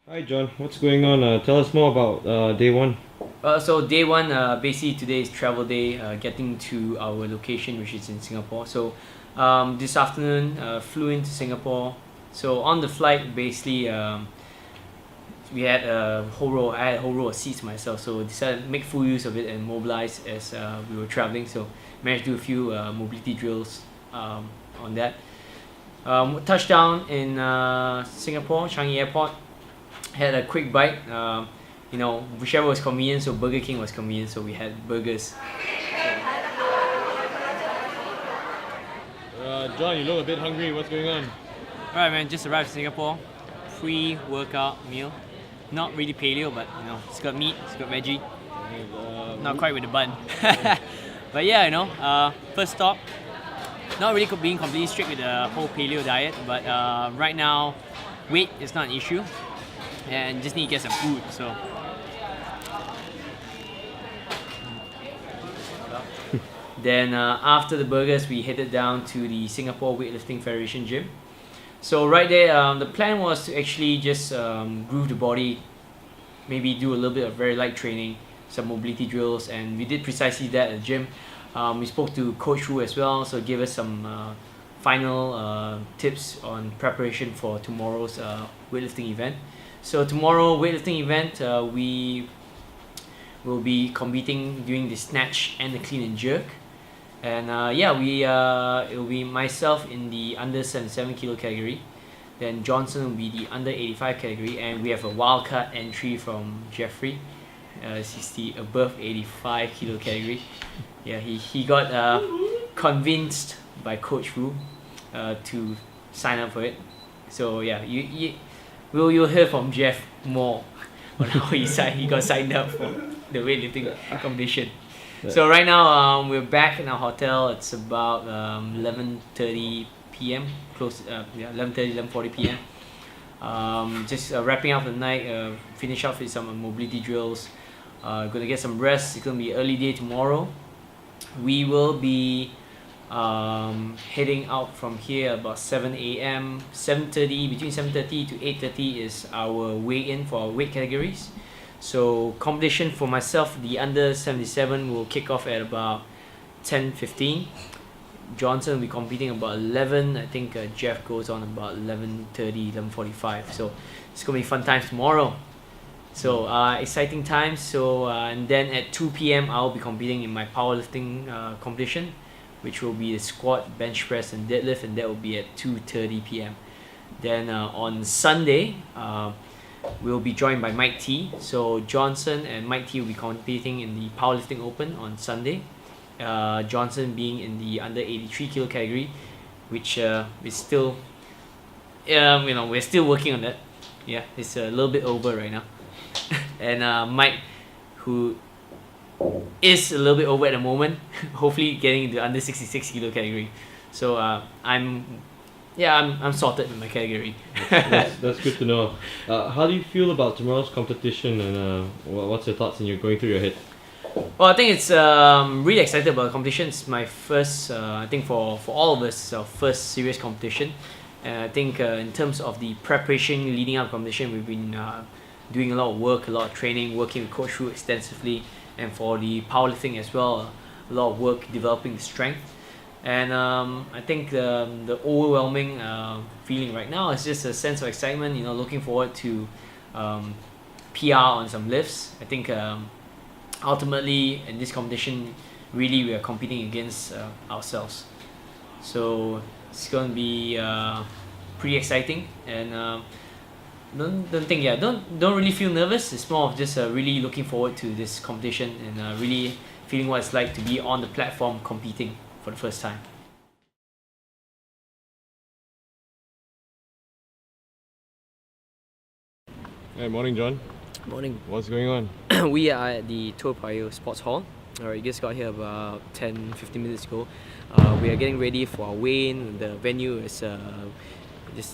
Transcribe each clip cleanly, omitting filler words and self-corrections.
Hi John, what's going on? Tell us more about day one. So day one, basically today is travel day, getting to our location, which is in Singapore. So this afternoon, flew into Singapore. So on the flight, basically, we had I had a whole row of seats myself. So decided to make full use of it and mobilize as we were traveling. So managed to do a few mobility drills on that. Touchdown in Singapore, Changi Airport. Had a quick bite. Whichever was convenient. So Burger King was convenient, so we had burgers. John, you look a bit hungry. What's going on? Alright, man. Just arrived in Singapore. Pre-workout meal. Not really paleo, but it's got meat, it's got veggie. Not quite with the bun. But yeah, first stop. Not really being completely strict with the whole paleo diet, but right now, weight is not an issue, and just need to get some food. So. Then after the burgers, we headed down to the Singapore Weightlifting Federation gym. So right there, the plan was to actually just groove the body, maybe do a little bit of very light training, some mobility drills, and we did precisely that at the gym. We spoke to Coach Wu as well, so gave us some final tips on preparation for tomorrow's weightlifting event. So tomorrow weightlifting event, we will be competing doing the snatch and the clean and jerk. And it will be myself in the under 77 kilo category. Then Johnson will be the under 85 category, and we have a wildcard entry from Jeffrey. He's the above 85 kilo category. Yeah, he got convinced by Coach Wu to sign up for it. So yeah, you'll hear from Jeff more on how he got signed up for the weightlifting competition. So right now we're back in our hotel. It's about 11:30 p.m. Close 11:40 p.m. Just wrapping up the night. Finish off with some mobility drills. Gonna get some rest. It's gonna be an early day tomorrow. We will be heading out from here about 7 a.m. 7:30, between 7:30 to 8:30 is our weigh-in for our weight categories. So competition for myself, the under 77 will kick off at about 10:15. Johnson will be competing about 11. I think Jeff goes on about 11:30, 11:45. So it's gonna be fun times tomorrow. So exciting times. So and then at 2 p.m. I'll be competing in my powerlifting competition, which will be the squat, bench press, and deadlift, and that will be at 2:30 p.m. Then on Sunday, we'll be joined by Mike T. So Johnson and Mike T will be competing in the powerlifting open on Sunday. Johnson being in the under 83 kilo category, which is still, we're still working on that. Yeah, it's a little bit over right now. And Mike, who is a little bit over at the moment, hopefully getting into the under 66 kilo category. So I'm sorted in my category. That's good to know. How do you feel about tomorrow's competition, and what's your thoughts and you're going through your head? Well, I think it's really excited about the competition. It's my first, I think for all of us, it's our first serious competition. And I think in terms of the preparation leading up to competition, we've been doing a lot of work, a lot of training, working with Coach Wu extensively, and for the powerlifting as well, a lot of work developing the strength. And I think the overwhelming feeling right now is just a sense of excitement. Looking forward to PR on some lifts. I think ultimately in this competition, really we are competing against ourselves. So it's going to be pretty exciting, and don't really feel nervous. It's more of just really looking forward to this competition, and really feeling what it's like to be on the platform competing for the first time. Hey, morning, John. Morning. What's going on? We are at the Toa Payoh Sports Hall. Alright, just got here about 10-15 minutes ago. We are getting ready for our weigh-in. The venue is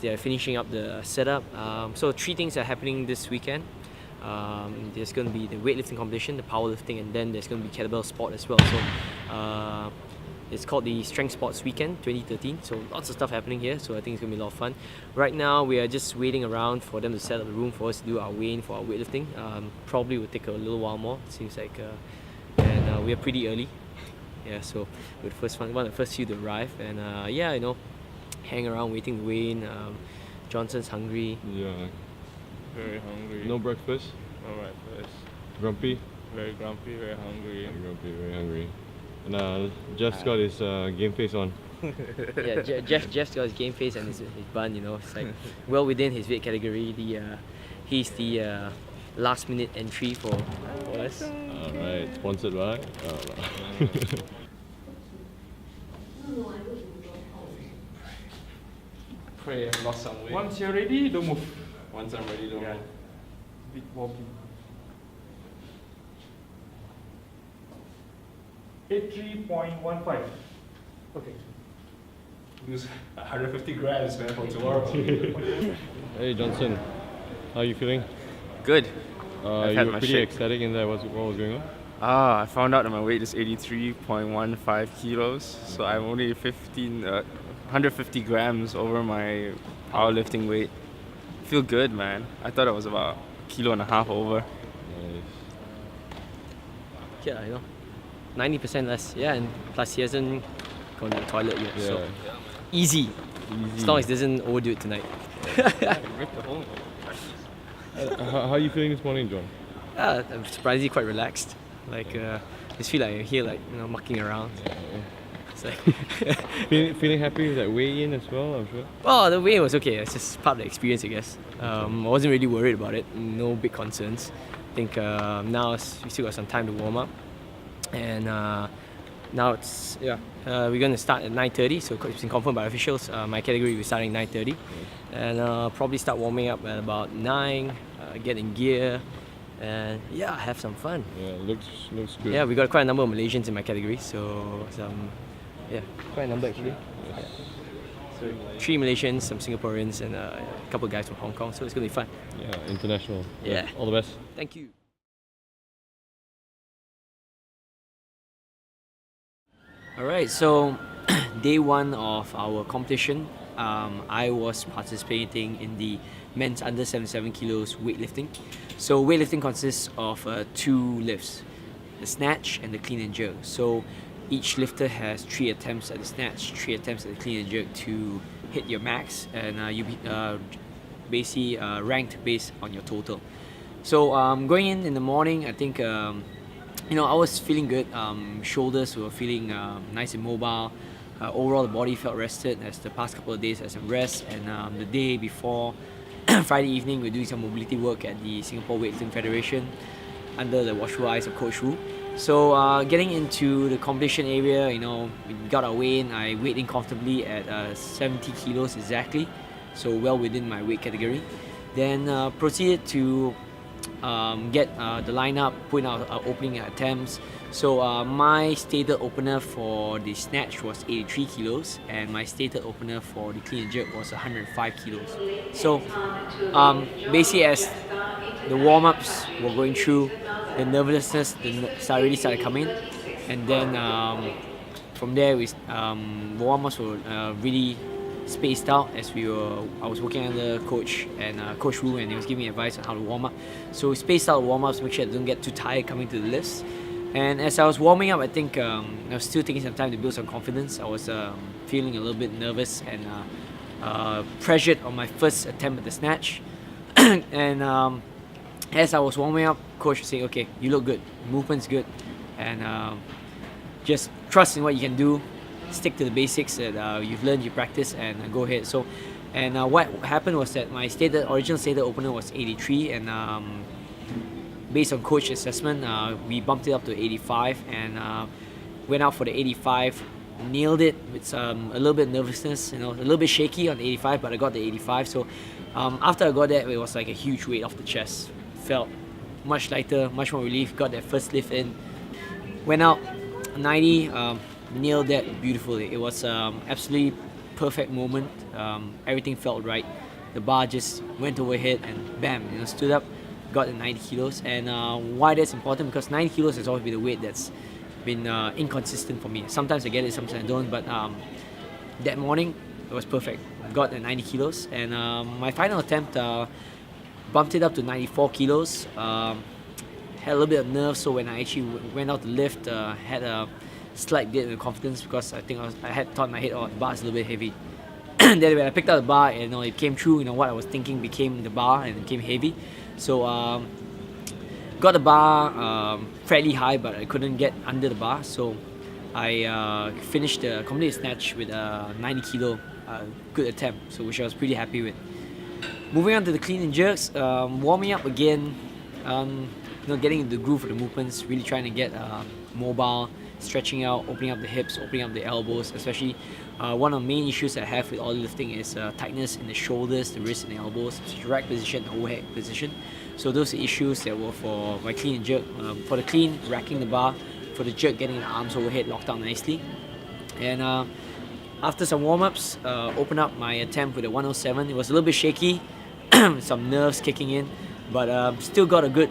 they're finishing up the setup. So 3 things are happening this weekend. There's going to be the weightlifting competition, the powerlifting, and then there's going to be kettlebell sport as well. So It's called the Strength Sports Weekend 2013. So lots of stuff happening here. So I think it's gonna be a lot of fun. Right now we are just waiting around for them to set up the room for us to do our weigh-in for our weightlifting. Probably will take a little while more. Seems like, and we are pretty early. Yeah, so we're one of the first few to arrive, and yeah, hang around waiting to weigh in. Johnson's hungry. Yeah. Very hungry. No breakfast? No breakfast. Grumpy? Very grumpy, very hungry. Grumpy, very hungry. And Jeff's got his game face on. Yeah, Jeff's got his game face and his bun. It's like well within his weight category. He's the last minute entry for us. Alright, sponsored by? Pray I've lost some weight. Once you're ready, don't move. Once I'm ready, don't Yeah. move. Big walking. 83.15. Okay. Use 150 grams, man, for tomorrow. Hey Johnson, how are you feeling? Good. You had were my pretty shake. ecstatic in there. What was going on? I found out that my weight is 83.15 kilos, so I'm only 150 grams over my powerlifting weight. Feel good, man. I thought I was about a kilo and a half over. Nice. Yeah, 90% less. Yeah, and plus he hasn't gone to the toilet yet. Yeah. So easy. As long as he doesn't overdo it tonight. How are you feeling this morning, John? I'm surprisingly quite relaxed. Like, just feel like I'm here, like, mucking around. It's like Feeling happy with that weigh-in as well, I'm sure? well, the way was okay. It's just part of the experience, I guess. I wasn't really worried about it. No big concerns. I think now we still got some time to warm up. And now it's, we're going to start at 9:30. So it's been confirmed by officials. My category will be starting at 9:30. And probably start warming up at about 9, get in gear. And yeah, have some fun. Yeah, looks good. Yeah, we got quite a number of Malaysians in my category, so quite a number actually. Yes. So 3 Malaysians, some Singaporeans, and a couple of guys from Hong Kong. So it's gonna be fun. Yeah, international. Yeah. All the best. Thank you. All right, so day 1 of our competition, I was participating in the men's under 77 kilos weightlifting. So weightlifting consists of 2 lifts, the snatch and the clean and jerk. So each lifter has 3 attempts at the snatch, 3 attempts at the clean and jerk to hit your max, and you be basically ranked based on your total. So going in the morning, I think I was feeling good. Shoulders were feeling nice and mobile. Overall, the body felt rested as the past couple of days had some rest, and the day before, Friday evening, we're doing some mobility work at the Singapore Weightlifting Federation under the watchful eyes of Coach Wu. So getting into the competition area, we got our weigh in. I weighed in comfortably at 70 kilos exactly, so well within my weight category. Then proceeded to get the lineup, putting out opening attempts. So my stated opener for the snatch was 83 kilos, and my stated opener for the clean and jerk was 105 kilos. So basically, as the warm-ups were going through, the nervousness really started coming, and then from there, the warm-ups were really spaced out as I was working under Coach Wu, and he was giving me advice on how to warm up. So we spaced out warm-ups to make sure I don't get too tired coming to the lifts. And as I was warming up, I think I was still taking some time to build some confidence. I was feeling a little bit nervous and pressured on my first attempt at the snatch. And as I was warming up, Coach was saying, okay, you look good, movement's good, and just trust in what you can do, stick to the basics that you've learned, you practice, and go ahead. So, and what happened was that my original stated opener was 83, and based on coach assessment, we bumped it up to 85, and went out for the 85, nailed it with a little bit of nervousness, a little bit shaky on the 85, but I got the 85. So after I got that, it was like a huge weight off the chest. Felt much lighter, much more relief. Got that first lift in, went out 90, nailed that beautifully. It was absolutely perfect moment. Everything felt right. The bar just went overhead and bam, stood up, got the 90 kilos. And why that's important, because 90 kilos has always been the weight that's been inconsistent for me. Sometimes I get it, sometimes I don't. But that morning it was perfect. Got the 90 kilos, and my final attempt bumped it up to 94 kilos. Had a little bit of nerves, so when I actually went out to lift, had a slight dip in confidence because I think I had thought in my head, oh, the bar is a little bit heavy. Then when I picked up the bar, it came true. What I was thinking became the bar, and it became heavy. So got the bar fairly high, but I couldn't get under the bar. So I finished the complete snatch with a 90 kilo good attempt, so which I was pretty happy with. Moving on to the clean and jerks, warming up again. Getting into the groove of the movements, really trying to get mobile, stretching out, opening up the hips, opening up the elbows. Especially one of the main issues I have with all lifting is tightness in the shoulders, the wrists and the elbows, rack position, overhead position. So those are issues that were for my clean and jerk. For the clean, racking the bar. For the jerk, getting the arms overhead locked down nicely. And after some warm-ups, opened up my attempt with a 107. It was a little bit shaky, some nerves kicking in. But still got a good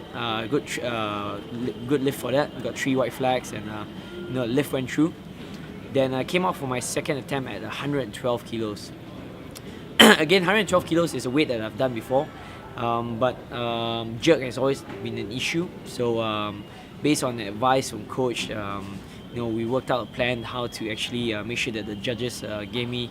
lift for that. Got 3 white flags, and lift went through. Then I came out for my second attempt at 112 kilos. Again, 112 kilos is a weight that I've done before, but jerk has always been an issue. So based on the advice from coach, we worked out a plan how to actually make sure that the judges gave me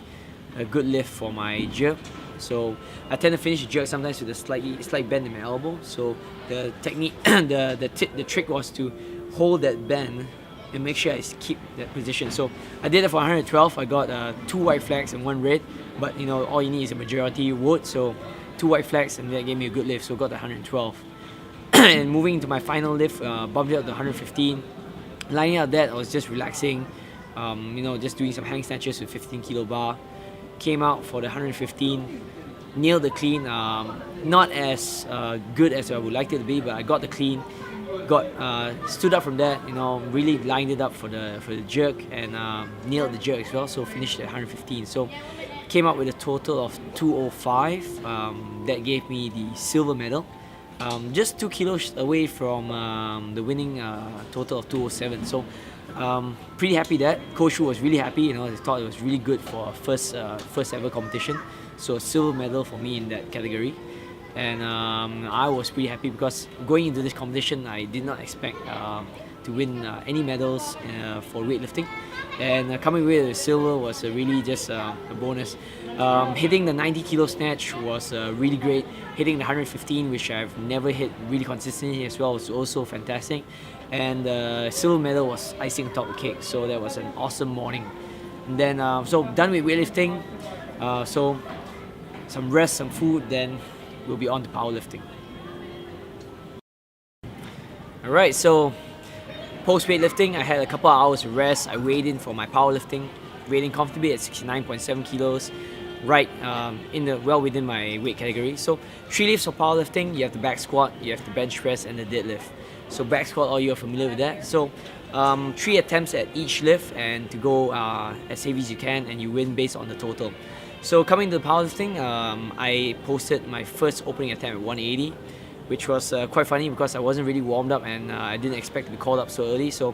a good lift for my jerk. So I tend to finish the jerk sometimes with a slight bend in my elbow. So the technique, the trick was to hold that bend and make sure I keep that position. So I did it for 112. I got 2 white flags and 1 red. But all you need is a majority vote. So 2 white flags, and that gave me a good lift. So got the 112. And moving into my final lift, bumped it up to 115. Lining out that, I was just relaxing. Just doing some hang snatches with 15 kilo bar. Came out for the 115, nailed the clean. Not as good as I would like it to be, but I got the clean. Stood up from that, really lined it up for the jerk, and nailed the jerk as well. So finished at 115. So came out with a total of 205. That gave me the silver medal. Just 2 kilos away from the winning total of 207. So pretty happy that Coach Wu was really happy. I thought it was really good for a first ever competition. So silver medal for me in that category, and I was pretty happy because going into this competition, I did not expect to win any medals for weightlifting, and coming away with silver was really just a bonus. Hitting the 90 kilo snatch was really great. Hitting the 115, which I've never hit really consistently as well, was also fantastic. And the silver medal was icing on top of the cake. So that was an awesome morning. And then, so done with weightlifting. So some rest, some food, then we'll be on to powerlifting. Alright, so post weightlifting, I had a couple of hours of rest. I weighed in for my powerlifting, weighed in comfortably at 69.7 kilos. Right well within my weight category. So 3 lifts for powerlifting: you have the back squat, you have the bench press, and the deadlift. So back squat, all you are familiar with that. So 3 attempts at each lift, and to go as heavy as you can, and you win based on the total. So coming to the powerlifting, I posted my first opening attempt at 180, which was quite funny because I wasn't really warmed up, and I didn't expect to be called up so early. So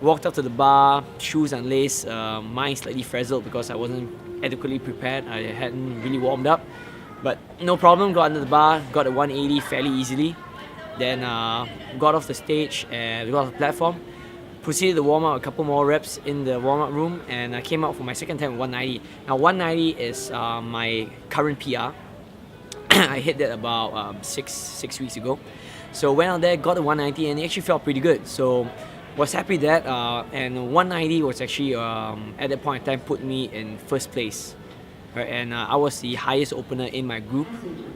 walked up to the bar, shoes unlaced, mind slightly frazzled because I wasn't adequately prepared. I hadn't really warmed up, but no problem. Got under the bar, got a 180 fairly easily. Then got off the stage and got off the platform. Proceeded to warm up a couple more reps in the warm up room, and I came out for my second time at 190. Now 190 is my current PR. I hit that about six weeks ago. So went out there, got the 190, and it actually felt pretty good. So was happy that, and 190 was actually at that point in time put me in first place, right? And I was the highest opener in my group,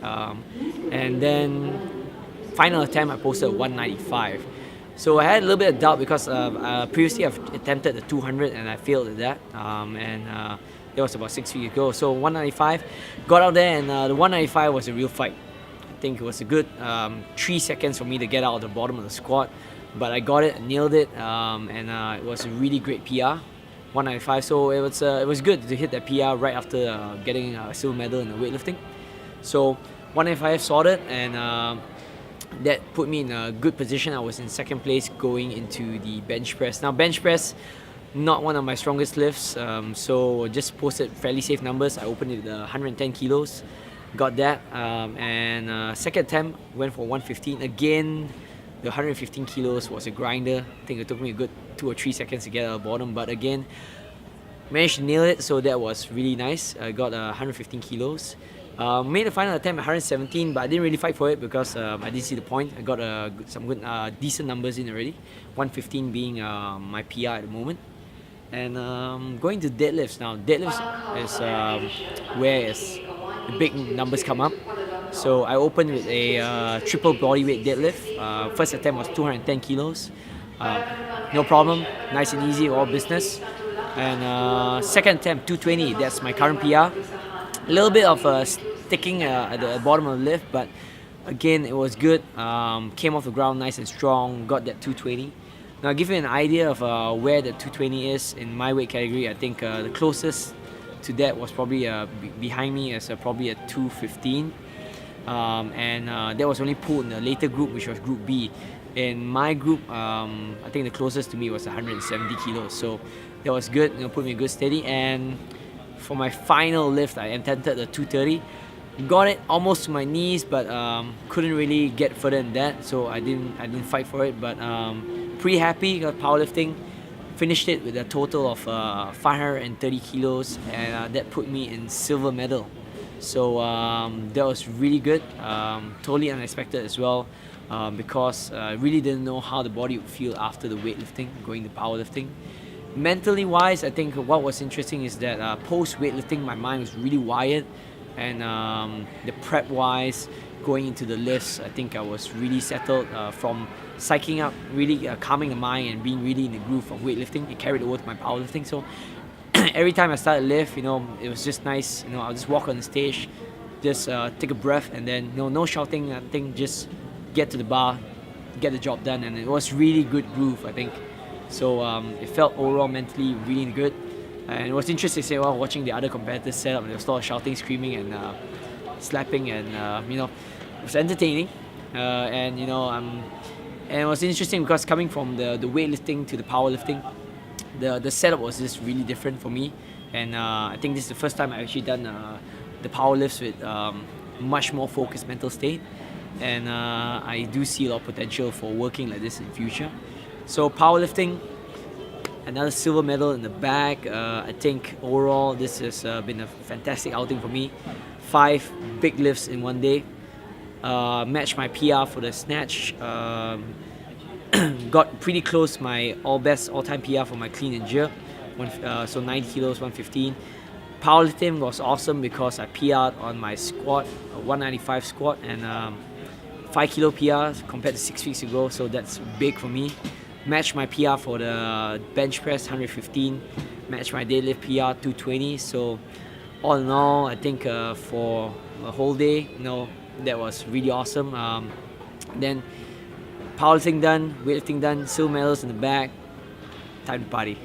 and then final attempt I posted 195. So I had a little bit of doubt because previously I've attempted the 200 and I failed at that, and that was about 6 weeks ago. So 195, got out there, and the 195 was a real fight. I think it was a good 3 seconds for me to get out of the bottom of the squat. But I got it, nailed it, and it was a really great PR, 195. So it was good to hit that PR right after getting a silver medal in the weightlifting. So 195 sorted, and that put me in a good position. I was in second place going into the bench press. Now bench press, not one of my strongest lifts, so just posted fairly safe numbers. I opened it with 110 kilos, got that, and second attempt went for 115. Again, the 115 kilos was a grinder. I think it took me a good 2 or 3 seconds to get out of the bottom, but again, managed to nail it, so that was really nice. I got 115 kilos. Made a final attempt at 117, but I didn't really fight for it because I didn't see the point. I got some good, decent numbers in already. 115 being my PR at the moment. And going to deadlifts now. Deadlifts is where the big numbers come up. So I opened with a triple bodyweight deadlift. First attempt was 210 kilos. No problem, nice and easy, all business. And second attempt, 220, that's my current PR. A little bit of sticking at the bottom of the lift, but again, it was good. Came off the ground nice and strong, got that 220. Now, I'll give you an idea of where the 220 is in my weight category. I think the closest to that was probably behind me as probably a 215. And that was only pulled in the later group, which was Group B. In my group, I think the closest to me was 170 kilos. So that was good, put me good steady. And for my final lift, I attempted the 230. Got it almost to my knees, but couldn't really get further than that. So I didn't fight for it. But pretty happy got powerlifting. Finished it with a total of 530 kilos, and that put me in silver medal. So that was really good. Totally unexpected as well, because I really didn't know how the body would feel after the weightlifting, going to powerlifting. Mentally wise, I think what was interesting is that post weightlifting, my mind was really wired, and the prep wise, going into the lifts, I think I was really settled from psyching up, really calming the mind and being really in the groove of weightlifting. It carried over to my powerlifting. So every time I started lift, it was just nice. I'll just walk on the stage, just take a breath, and then no shouting. I think just get to the bar, get the job done, and it was really good groove, I think. So it felt overall mentally really good, and it was interesting to say, watching the other competitors set up, there was a lot of shouting, screaming, and slapping, and it was entertaining, and it was interesting because coming from the weightlifting to the powerlifting, the setup was just really different for me, and I think this is the first time I've actually done the powerlifts with much more focused mental state, and I do see a lot of potential for working like this in the future. So powerlifting, another silver medal in the bag. I think overall this has been a fantastic outing for me. 5 big lifts in one day. Matched my PR for the snatch. Got pretty close to my all-time PR for my clean and jerk. So 90 kilos, 115. Powerlifting was awesome because I PR'd on my squat, 195 squat, and 5 kilo PR compared to 6 weeks ago. So that's big for me. Matched my PR for the bench press, 115. Matched my deadlift PR, 220. So all in all, I think for a whole day, that was really awesome. Then powerlifting done, weightlifting done, silver medals in the bag. Time to party.